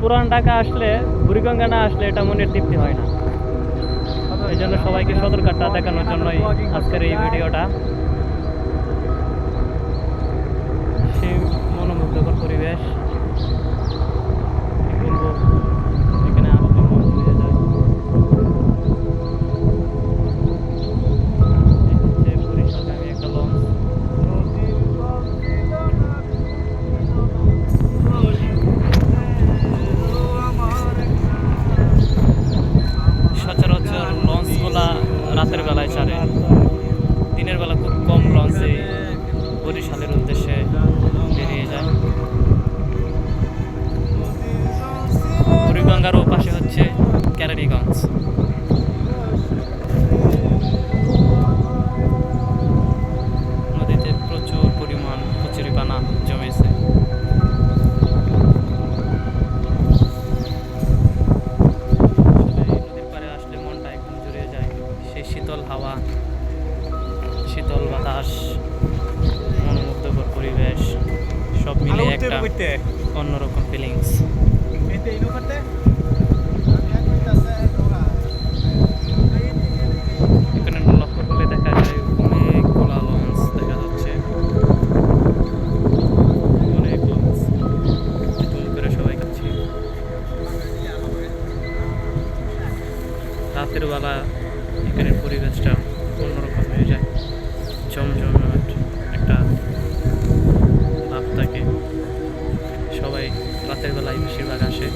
পুরান ঢাকা আসলে বুড়িগঙ্গা না আসলে এটা মনের তৃপ্তি হয় না। এই জন্য সবাইকে সদরঘাটটা দেখানোর জন্যই আজকের এই ভিডিওটা। সেই মনোমুগ্ধকর পরিবেশ কি বলবো, এখানে আসলে মন ভরে যায়। এই হচ্ছে বরিশালগামী একটা লঞ্চ। সচরাচর লঞ্চগুলা রাতের বেলায় ছাড়ে, দিনের বেলা খুব কম লঞ্চে বরিশালের উদ্দেশ্যে বেরিয়ে যায়। বুড়িগঙ্গার ও পাশে হচ্ছে কেরানীগঞ্জ। নদীতে প্রচুর পরিমাণ কচুরিপানা জমেছে। নদীর পাড়ে আসলে মনটা একদম জুড়িয়ে যায়। সেই শীতল হাওয়া, শীতল বাতাস, মনোমুগ্ধকর পরিবেশ সব মিলে একটা অন্যরকম ফিলিংস। এখানে লক্ষ্য করলে দেখা যায় অনেকগুলা লঞ্চ দেখা যাচ্ছে, অনেক লঞ্চ নতুন করে সবাই কাছে। রাতের বেলা এখানের পরিবেশটা অন্যরকম হয়ে যায়, জমজমাট একটা ভাব থাকে। সবাই রাতের বেলায় বেশিরভাগ আসে।